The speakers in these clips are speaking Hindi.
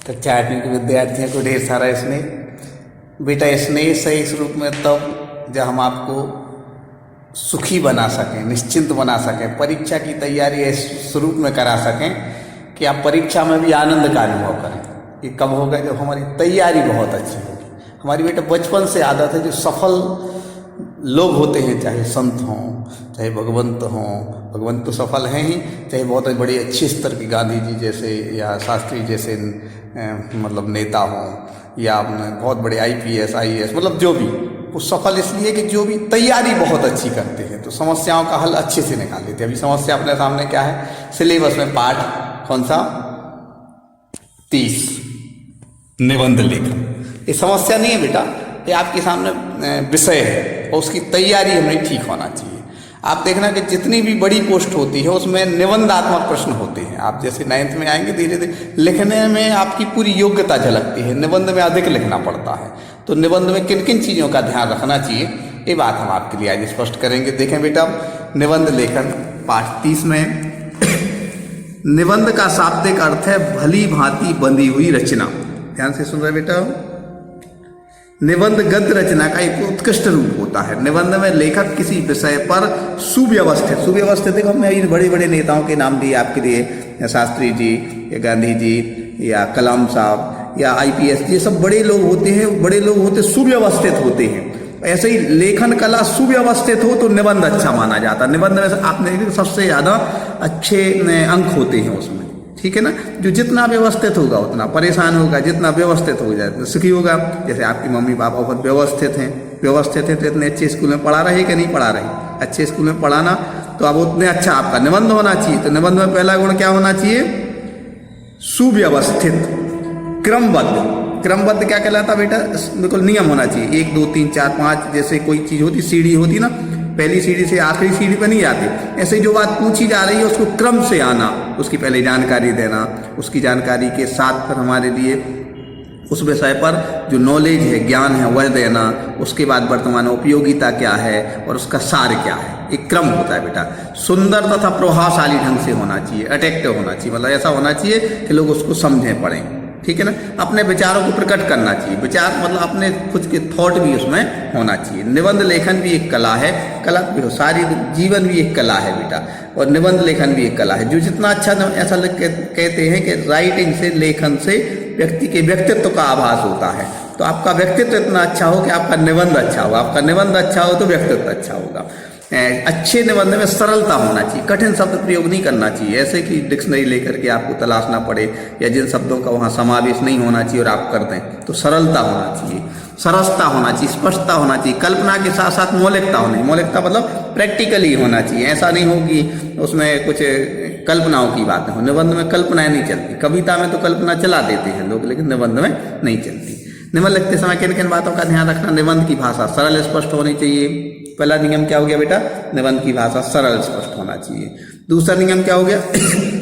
कक्षा 8वीं के विद्यार्थियों को ढेर सारा स्नेह। बेटा स्नेह सही इस रूप में तब जब हम आपको सुखी बना सकें, निश्चिंत बना सकें, परीक्षा की तैयारी इस स्वरूप में करा सकें कि आप परीक्षा में भी आनंद का अनुभव करें। ये कब होगा? जब हमारी तैयारी बहुत अच्छी होगी। हमारी बेटा बचपन से आदत है, जो सफल लोग होते हैं, चाहे संत हों, चाहे भगवंत हों, भगवंत तो सफल हैं ही, चाहे बहुत बड़े अच्छे स्तर के गांधी जी जैसे या शास्त्री जैसे मतलब नेता हों, या बहुत बड़े IPS IAS, मतलब जो भी, वो सफल इसलिए कि जो भी तैयारी बहुत अच्छी करते हैं, तो समस्याओं का हल अच्छे से निकाल लेते हैं। अभी समस्या अपने सामने क्या है? सिलेबस में पाठ कौन सा? 30 निबंध लेखन। ये समस्या नहीं है बेटा, ये आपके सामने विषय है और उसकी तैयारी हमें ठीक होना चाहिए। आप देखना कि जितनी भी बड़ी पोस्ट होती है उसमें निबंधात्मक प्रश्न होते हैं। आप जैसे 9th में आएंगे, धीरे धीरे लिखने में आपकी पूरी योग्यता झलकती है, निबंध में अधिक लिखना पड़ता है। तो निबंध में किन किन चीज़ों का ध्यान रखना चाहिए, ये बात हम आपके लिए आज स्पष्ट करेंगे। देखें बेटा, निबंध लेखन पाठ 30 में निबंध का शाब्दिक अर्थ है भली भांति बंधी हुई रचना। ध्यान से सुन रहे बेटा। निबंध गद्य रचना का एक उत्कृष्ट रूप होता है। निबंध में लेखक किसी विषय पर सुव्यवस्थित देखो, हमने बड़े बड़े नेताओं के नाम दिए आपके लिए, शास्त्री जी या गांधी जी या कलाम साहब या IPS, ये सब बड़े लोग होते हैं, बड़े लोग होते सुव्यवस्थित होते हैं। ऐसे ही लेखन कला सुव्यवस्थित हो तो निबंध अच्छा माना जाता है। निबंध में आपने देखा सबसे ज़्यादा अच्छे अंक होते हैं उसमें, ठीक है ना। जो जितना व्यवस्थित होगा उतना परेशान होगा, जितना व्यवस्थित हो जाए सुखी होगा। जैसे आपकी मम्मी पापा बहुत व्यवस्थित हैं तो इतने अच्छे स्कूल में पढ़ा रहे कि नहीं पढ़ा रहे? अच्छे स्कूल में पढ़ाना तो अब उतने अच्छा आपका निबंध होना चाहिए। तो निबंध में पहला गुण क्या होना चाहिए? सुव्यवस्थित, क्रमबद्ध क्या कहलाता बेटा? बिल्कुल नियम होना चाहिए। 1 2 3 4 5 जैसे कोई चीज़ होती, सीढ़ी होती ना, पहली सीढ़ी से आखिरी सीढ़ी पर नहीं आती। ऐसे जो बात पूछी जा रही है उसको क्रम से आना, उसकी पहले जानकारी देना, उसकी जानकारी के साथ फिर हमारे लिए उस विषय पर जो नॉलेज है, ज्ञान है, वह देना। उसके बाद वर्तमान उपयोगिता क्या है और उसका सार क्या है। एक क्रम होता है बेटा। सुंदर तथा प्रभावशाली ढंग से होना चाहिए, अट्रैक्टिव होना चाहिए, मतलब ऐसा होना चाहिए कि लोग उसको समझें, पढ़ें, ठीक है ना। अपने विचारों को प्रकट करना चाहिए। विचार मतलब अपने खुद के थॉट भी उसमें होना चाहिए। निबंध लेखन भी एक कला है, कला भी हो, सारी जीवन भी एक कला है बेटा, और निबंध लेखन भी एक कला है। जो जितना अच्छा, ऐसा कहते हैं कि राइटिंग से, लेखन से व्यक्ति के व्यक्तित्व का आभास होता है। तो आपका व्यक्तित्व इतना अच्छा हो कि आपका निबंध अच्छा हो, आपका निबंध अच्छा हो तो व्यक्तित्व अच्छा होगा। अच्छे निबंध में सरलता होना चाहिए, कठिन शब्द प्रयोग नहीं करना चाहिए, ऐसे कि डिक्शनरी लेकर के आपको तलाशना पड़े या जिन शब्दों का वहाँ समावेश नहीं होना चाहिए और आप कर दें। तो सरलता होना चाहिए, सरसता होना चाहिए, स्पष्टता होना चाहिए, कल्पना के साथ साथ मौलिकता होनी। मौलिकता मतलब प्रैक्टिकली होना चाहिए। ऐसा नहीं हो कि उसमें कुछ कल्पनाओं की बातें हो। निबंध में कल्पनाएं नहीं चलती। कविता में तो कल्पना चला देते हैं लोग, लेकिन निबंध में नहीं चलती। निबंध लिखते समय किन किन बातों का ध्यान रखना? निबंध की भाषा सरल स्पष्ट होनी चाहिए। पहला नियम क्या हो गया बेटा? निबंध की भाषा सरल स्पष्ट होना चाहिए। दूसरा नियम क्या हो गया?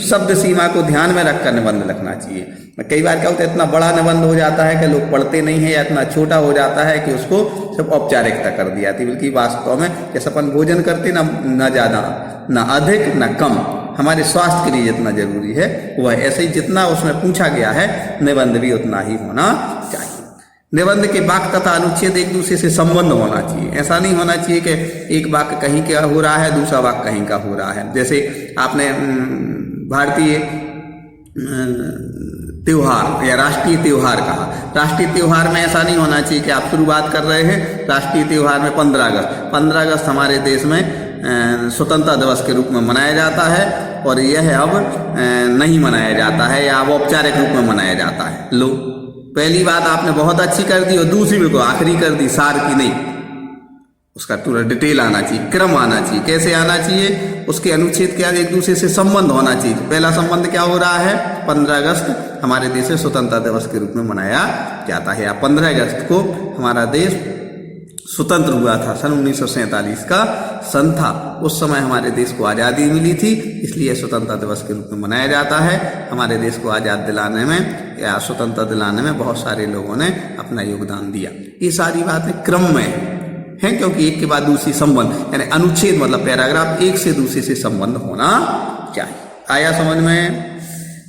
शब्द सीमा को ध्यान में रखकर निबंध लिखना चाहिए। कई बार क्या होता है, इतना बड़ा निबंध हो जाता है कि लोग पढ़ते नहीं है, या इतना छोटा हो जाता है कि उसको सब औपचारिकता कर दी जाती है। बल्कि वास्तव में जैसे अपन भोजन करते ना ज़्यादा, ना अधिक, ना कम, हमारे स्वास्थ्य के लिए जितना जरूरी है वह, ऐसे ही जितना उसमें पूछा गया है निबंध भी उतना ही होना चाहिए। निबंध के वाक्य तथा अनुच्छेद एक दूसरे से संबंध होना चाहिए। ऐसा नहीं होना चाहिए कि एक वाक्य कहीं का हो रहा है, दूसरा वाक्य कहीं का हो रहा है। जैसे आपने भारतीय त्योहार या राष्ट्रीय त्योहार कहा। राष्ट्रीय त्योहार में ऐसा नहीं होना चाहिए कि आप शुरुआत कर रहे हैं राष्ट्रीय त्योहार में 15 अगस्त हमारे देश में स्वतंत्रता दिवस के रूप में मनाया जाता है, और यह अब नहीं मनाया जाता है या अब औपचारिक रूप में मनाया जाता है। लो, पहली बात आपने बहुत अच्छी कर दी और दूसरी बिल्कुल आखिरी कर दी, सार की नहीं। उसका पूरा डिटेल आना चाहिए, क्रम आना चाहिए। कैसे आना चाहिए? उसके अनुच्छेद क्या एक दूसरे से संबंध होना चाहिए। पहला संबंध क्या हो रहा है? 15 अगस्त हमारे देश में स्वतंत्रता दिवस के रूप में मनाया जाता है, या 15 अगस्त को हमारा देश स्वतंत्र हुआ था। सन 1947 का सन था, उस समय हमारे देश को आज़ादी मिली थी, इसलिए स्वतंत्रता दिवस के रूप में मनाया जाता है। हमारे देश को आज़ाद दिलाने में या स्वतंत्रता दिलाने में बहुत सारे लोगों ने अपना योगदान दिया। ये सारी बातें क्रम में हैं, क्योंकि एक के बाद दूसरी संबंध, यानी अनुच्छेद मतलब पैराग्राफ एक से दूसरे से संबंध होना चाहिए। आया समझ में?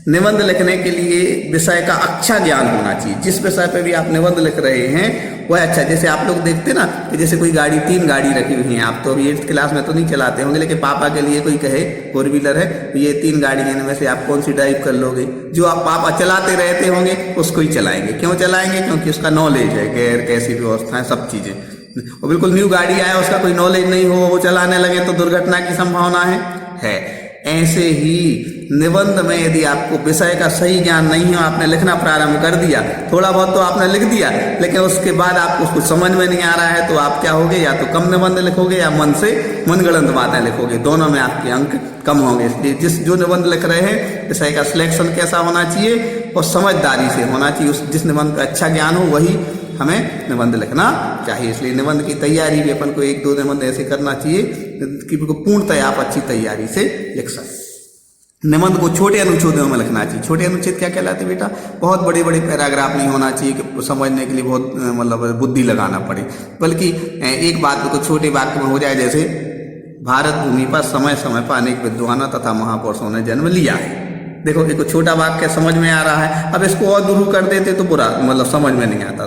निबंध लिखने के लिए विषय का अच्छा ज्ञान होना चाहिए। जिस विषय पे भी आप निबंध लिख रहे हैं वह अच्छा, जैसे आप लोग देखते ना कि जैसे कोई गाड़ी, 3 गाड़ी रखी हुई हैं, आप तो अभी 8th क्लास में तो नहीं चलाते होंगे, लेकिन पापा के लिए कोई कहे 4 व्हीलर है तो ये 3 गाड़ी हैं, इनमें से आप कौन सी ड्राइव कर लोगे? जो आप पापा चलाते रहते होंगे उसको ही चलाएंगे। क्यों चलाएंगे? क्योंकि उसका नॉलेज है, गेयर कैसी व्यवस्था है, सब चीजें। और बिल्कुल न्यू गाड़ी आया, उसका कोई नॉलेज नहीं हो, वो चलाने लगे तो दुर्घटना की संभावना है। ऐसे ही निबंध में यदि आपको विषय का सही ज्ञान नहीं है, आपने लिखना प्रारंभ कर दिया, थोड़ा बहुत तो आपने लिख दिया, लेकिन उसके बाद आपको कुछ समझ में नहीं आ रहा है, तो आप क्या होगे? या तो कम निबंध लिखोगे या मन से मनगढ़ंत बातें लिखोगे, दोनों में आपके अंक कम होंगे। इसलिए जो निबंध लिख रहे हैं विषय का सिलेक्शन कैसा होना चाहिए और समझदारी से होना चाहिए। जिस निबंध का अच्छा ज्ञान हो वही हमें निबंध लिखना चाहिए। इसलिए निबंध की तैयारी भी अपन को 1-2 निबंध ऐसे करना चाहिए कि पूर्णतः आप अच्छी तैयारी से लिख सकें। निबंध को छोटे अनुच्छेदों में लिखना चाहिए। छोटे अनुच्छेद क्या कहलाते बेटा? बहुत बड़े बड़े पैराग्राफ नहीं होना चाहिए कि समझने के लिए बहुत मतलब बुद्धि लगाना पड़े, बल्कि एक बात को छोटे वाक्य में हो जाए, जैसे भारत भूमि पर समय समय पर अनेक विद्वानों तथा महापुरुषों ने जन्म लिया है। देखो एक छोटा वाक्य समझ में आ रहा है, अब इसको और दुरू कर देते तो बुरा, मतलब समझ में नहीं आता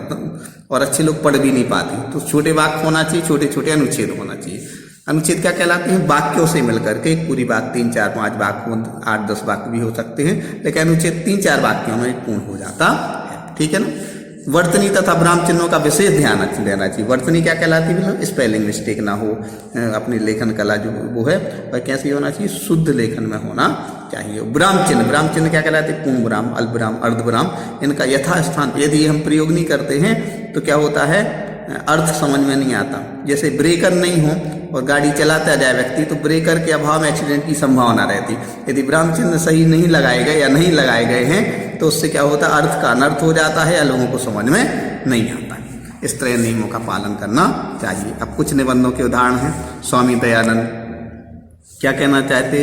और अच्छे लोग पढ़ भी नहीं पाते। तो छोटे वाक्य होना चाहिए, छोटे छोटे अनुच्छेद होना चाहिए। अनुच्छेद क्या कहलाते हैं? वाक्यों से मिलकर के एक पूरी बात 3, 4, 5 वाक्य, 8-10 वाक्य भी हो सकते हैं, लेकिन अनुच्छेद 3-4 वाक्यों में पूर्ण हो जाता है। ठीक है ना? वर्तनी तथा विराम चिन्हों का विशेष ध्यान देना चाहिए। वर्तनी क्या कहलाती है? स्पेलिंग मिस्टेक ना हो, अपनी लेखन कला जो वो है वह कैसी होना चाहिए? शुद्ध लेखन में होना चाहिए। विराम चिन्ह क्या कहलाते हैं? पूर्ण विराम, अल्प विराम, अर्ध विराम, इनका यथास्थान यदि हम प्रयोग नहीं करते हैं तो क्या होता है? अर्थ समझ में नहीं आता। जैसे ब्रेकर नहीं हो और गाड़ी चलाता जाए व्यक्ति, तो ब्रेकर के अभाव में एक्सीडेंट की संभावना रहती। यदि विराम चिन्ह सही नहीं लगाए गए या नहीं लगाए गए हैं तो उससे क्या होता है? अर्थ का अनर्थ हो जाता है या लोगों को समझ में नहीं आता। इस तरह नियमों का पालन करना चाहिए। अब कुछ निबंधों के उदाहरण हैं। स्वामी दयानंद क्या कहना चाहते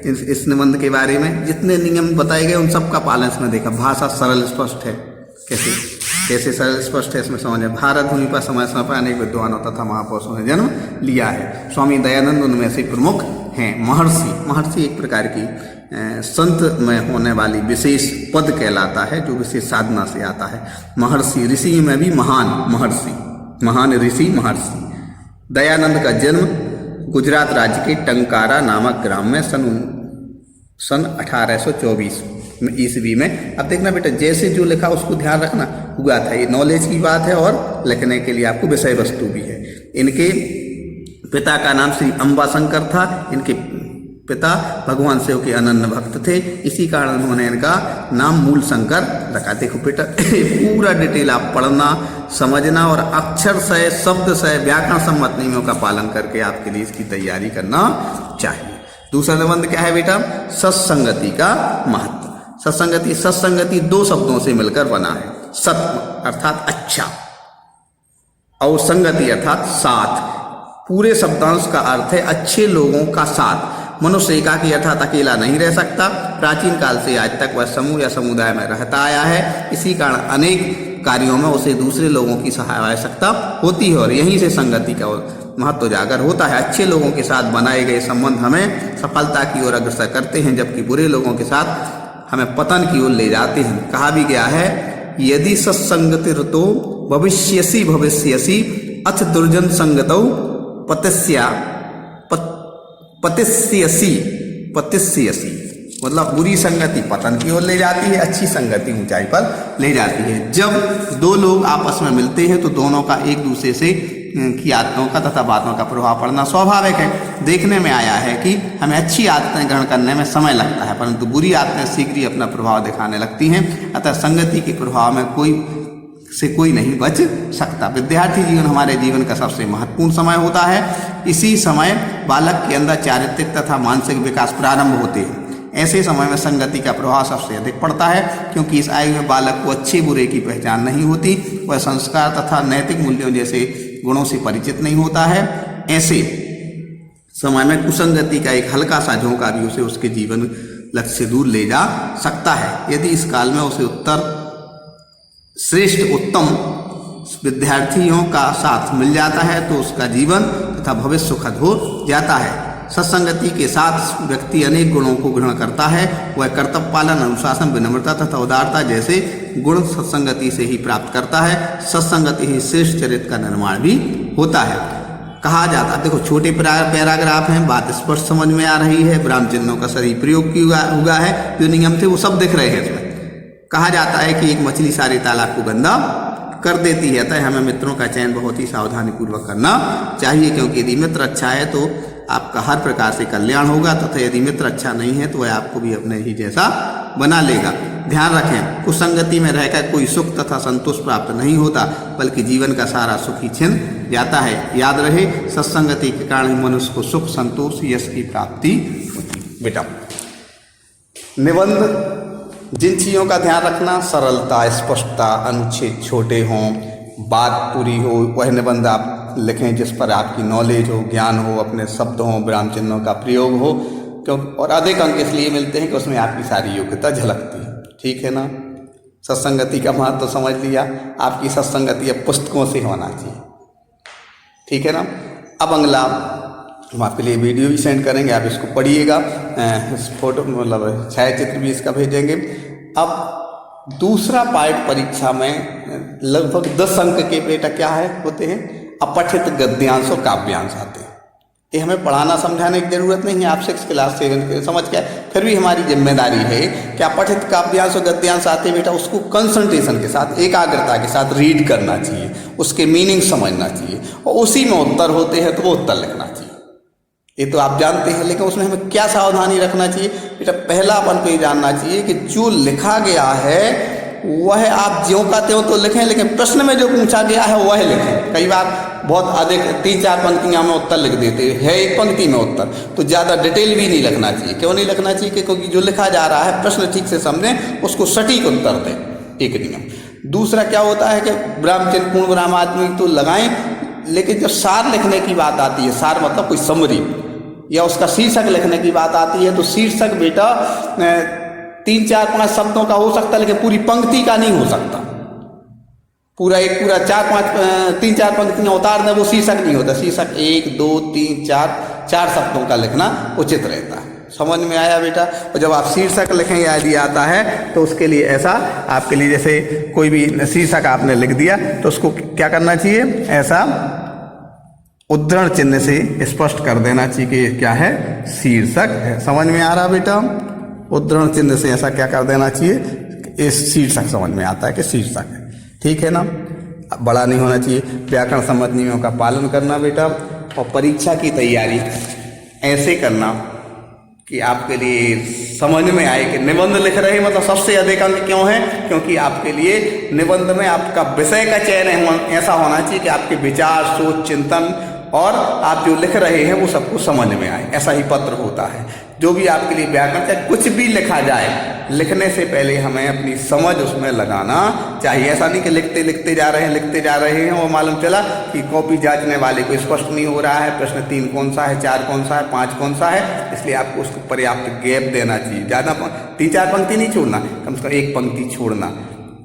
इस निबंध के बारे में? जितने नियम बताए गए उन सब का पालन इसमें देखा। भाषा सरल स्पष्ट है। कैसे सरल स्पष्ट है इसमें समझे। भारत भूमि पर समय समय पर अनेक विद्वानों तथा महापुरुषों ने जन्म लिया है। स्वामी दयानंद उनमें से प्रमुख हैं। महर्षि एक प्रकार की संत में होने वाली विशेष पद कहलाता है, जो विशेष साधना से आता है। महर्षि, ऋषि में भी महान ऋषि महर्षि। दयानंद का जन्म गुजरात राज्य के टंकारा नामक ग्राम में सन 1824 ईस्वी में। अब देखना बेटा, जैसे जो लिखा उसको ध्यान रखना, हुआ था। ये नॉलेज की बात है और लिखने के लिए आपको विषय वस्तु भी है। इनके पिता का नाम श्री अंबाशंकर था। इनके पिता भगवान शिव के अनन्य भक्त थे, इसी कारण उन्होंने इनका नाम मूल शंकर रखा। देखो बेटा, पूरा डिटेल आप पढ़ना, समझना और अक्षर से, शब्द से, व्याकरण सम्मत नियमों का पालन करके आपके लिए इसकी तैयारी करना चाहिए। दूसरा निबंध क्या है बेटा? सत्संगति का महत्व। सत्संगति 2 शब्दों से मिलकर बना है। सत अर्थात अच्छा और संगति अर्थात साथ। पूरे शब्दांश का अर्थ है अच्छे लोगों का साथ। मनुष्य एकाकी अर्थात अकेला नहीं रह सकता। प्राचीन काल से आज तक वह समूह या समुदाय में रहता आया है। इसी कारण अनेक कार्यों में उसे दूसरे लोगों की सहायता आवश्यकता होती है और यहीं से संगति का महत्व उजागर होता है। अच्छे लोगों के साथ बनाए गए संबंध हमें सफलता की ओर अग्रसर करते हैं, जबकि बुरे लोगों के साथ हमें पतन की ओर ले जाते हैं। कहा भी गया है, यदि सत्संगतिर्तो भविष्यसि अथ दुर्जन संगतौ पतिष्यसि। मतलब बुरी संगति पतन की ओर ले जाती है, अच्छी संगति ऊंचाई पर ले जाती है। जब 2 लोग आपस में मिलते हैं तो दोनों का एक दूसरे से की आदतों का तथा बातों का प्रभाव पड़ना स्वाभाविक है। देखने में आया है कि हमें अच्छी आदतें ग्रहण करने में समय लगता है, परंतु बुरी आदतें शीघ्र ही अपना प्रभाव दिखाने लगती हैं। अतः संगति के प्रभाव में कोई नहीं बच सकता। विद्यार्थी जीवन हमारे जीवन का सबसे महत्वपूर्ण समय होता है। इसी समय बालक के अंदर चारित्रिक तथा मानसिक विकास प्रारंभ होते हैं। ऐसे समय में संगति का प्रभाव सबसे अधिक पड़ता है, क्योंकि इस आयु में बालक को अच्छे बुरे की पहचान नहीं होती, वह संस्कार तथा नैतिक मूल्यों जैसे गुणों से परिचित नहीं होता है। ऐसे समय में कुसंगति का एक हल्का सा झोंका भी उसे उसके जीवन लक्ष्य से दूर ले जा सकता है। यदि इस काल में उसे उत्तम विद्यार्थियों का साथ मिल जाता है तो उसका जीवन तथा भविष्य सुखद हो जाता है। सत्संगति के साथ व्यक्ति अनेक गुणों को ग्रहण करता है। वह कर्तव्य पालन, अनुशासन, विनम्रता तथा उदारता जैसे गुण सत्संगति से ही प्राप्त करता है। सत्संगति ही श्रेष्ठ चरित्र का निर्माण भी होता है। कहा जाता, देखो छोटे पैराग्राफ हैं, बात स्पष्ट समझ में आ रही है। ब्राह्म चिन्हों का सही प्रयोग हुआ है, जो नियम थे वो सब दिख रहे हैं इसमें। कहा जाता है कि एक मछली सारे तालाब को गंदा कर देती है, अतः हमें मित्रों का चयन बहुत ही सावधानी पूर्वक करना चाहिए, क्योंकि यदि मित्र अच्छा है तो आपका हर प्रकार से कल्याण होगा, तथा यदि मित्र अच्छा नहीं है तो वह आपको भी अपने ही जैसा बना लेगा। ध्यान रखें, कुसंगति में रहकर कोई सुख तथा संतोष प्राप्त नहीं होता, बल्कि जीवन का सारा सुख ही छिन जाता है। याद रहे, सत्संगति के कारण ही मनुष्य को सुख, संतोष, यश की प्राप्ति होती। बेटा, निबंध जिन चीज़ों का ध्यान रखना, सरलता, स्पष्टता, अनुच्छेद छोटे हों, बात पूरी हो, वह निबंध आप लिखें जिस पर आपकी नॉलेज हो, ज्ञान हो, अपने शब्द हों, विराम चिन्हों का प्रयोग हो, क्योंकि और अधिक अंक इसलिए मिलते हैं कि उसमें आपकी सारी योग्यता झलकती है। ठीक है ना। सत्संगति का महत्व तो समझ लिया। आपकी सत्संगति अब पुस्तकों से होना चाहिए। ठीक है ना। अब अगला हम आपके लिए वीडियो भी सेंड करेंगे, आप इसको पढ़िएगा, इस फोटो मतलब छायाचित्र भी इसका भेजेंगे। अब दूसरा पार्ट परीक्षा में लगभग 10 अंक के बेटा क्या है होते हैं, अपठित गद्यांश और काव्यांश आते हैं। ये हमें पढ़ाना समझाने की जरूरत नहीं है, आप 6 क्लास 7 समझ के, फिर भी हमारी जिम्मेदारी है कि अपठित काव्यांश और गद्यांश आते बेटा, उसको कंसंट्रेशन के साथ, एकाग्रता के साथ रीड करना चाहिए, उसके मीनिंग समझना चाहिए, और उसी में उत्तर होते हैं तो वो उत्तर लिखना चाहिए। ये तो आप जानते हैं, लेकिन उसमें हमें क्या सावधानी रखना चाहिए बेटा, पहला अपन को ये जानना चाहिए कि जो लिखा गया है वह आप ज्यों का त्यों तो लिखें, लेकिन प्रश्न में जो पूछा गया है वह लिखें। कई बार बहुत अधिक 3-4 पंक्तियां में उत्तर लिख देते हैं, एक पंक्ति में उत्तर, तो ज़्यादा डिटेल भी नहीं लिखना चाहिए। क्यों नहीं लिखना चाहिए? क्योंकि जो लिखा जा रहा है प्रश्न ठीक से समझें, उसको सटीक उत्तर दें, एक नियम। दूसरा क्या होता है कि विराम चिन्ह, पूर्ण विरामात्मक तो लगाएं, लेकिन जब सार लिखने की बात आती है, सार मतलब कोई समरी या उसका शीर्षक लिखने की बात आती है, तो शीर्षक बेटा 3-4-5 शब्दों का हो सकता है, लेकिन पूरी पंक्ति का नहीं हो सकता। पूरा 3-4 पंक्तियां उतार दें, वो शीर्षक नहीं होता। शीर्षक 1, 2, 3, 4 शब्दों का लिखना उचित रहता है। समझ में आया बेटा। और जब आप शीर्षक लिखें यदि आता है तो उसके लिए ऐसा आपके लिए, जैसे कोई भी शीर्षक आपने लिख दिया तो उसको क्या करना चाहिए, ऐसा उद्धरण चिन्ह से स्पष्ट कर देना चाहिए कि क्या है, शीर्षक है। समझ में आ रहा बेटा। उद्धरण चिन्ह से ऐसा क्या कर देना चाहिए, इस शीर्षक समझ में आता है कि शीर्षक है। ठीक है ना। बड़ा नहीं होना चाहिए। व्याकरण सम्मत नियमों का पालन करना बेटा, और परीक्षा की तैयारी ऐसे करना कि आपके लिए समझ में आए कि निबंध लिख रहे मतलब सबसे अधिक अंक क्यों है, क्योंकि आपके लिए निबंध में आपका विषय का चयन ऐसा होना चाहिए कि आपके विचार, सोच, चिंतन और आप जो लिख रहे हैं वो सबको समझ में आए। ऐसा ही पत्र होता है। जो भी आपके लिए व्याकरण, चाहे कुछ भी लिखा जाए, लिखने से पहले हमें अपनी समझ उसमें लगाना चाहिए। ऐसा नहीं कि लिखते जा रहे हैं और मालूम चला कि कॉपी जांचने वाले को स्पष्ट नहीं हो रहा है, प्रश्न 3 कौन सा है, 4 कौन सा है, 5 कौन सा है। इसलिए आपको उसको पर्याप्त गैप देना चाहिए। ज़्यादा 3-4 पंक्ति नहीं छोड़ना, कम से कम 1 पंक्ति छोड़ना,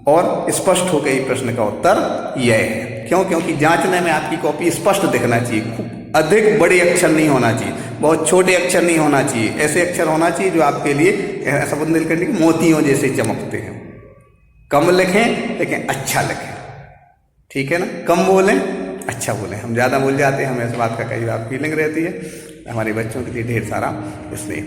और स्पष्ट हो गई प्रश्न का उत्तर यह है। क्यों? क्योंकि जांचने में आपकी कॉपी स्पष्ट दिखना चाहिए। खूब अधिक बड़े अक्षर नहीं होना चाहिए, बहुत छोटे अक्षर नहीं होना चाहिए। ऐसे अक्षर होना चाहिए जो आपके लिए ऐसा बुंदेलखंडी मोतियों जैसे चमकते हैं। कम लिखें लेकिन अच्छा लिखें। ठीक है ना। कम बोलें, अच्छा बोलें। हम ज़्यादा बोल जाते हैं, हमें इस बात का कई बार फीलिंग रहती है। हमारे बच्चों के लिए ढेर सारा इसलिए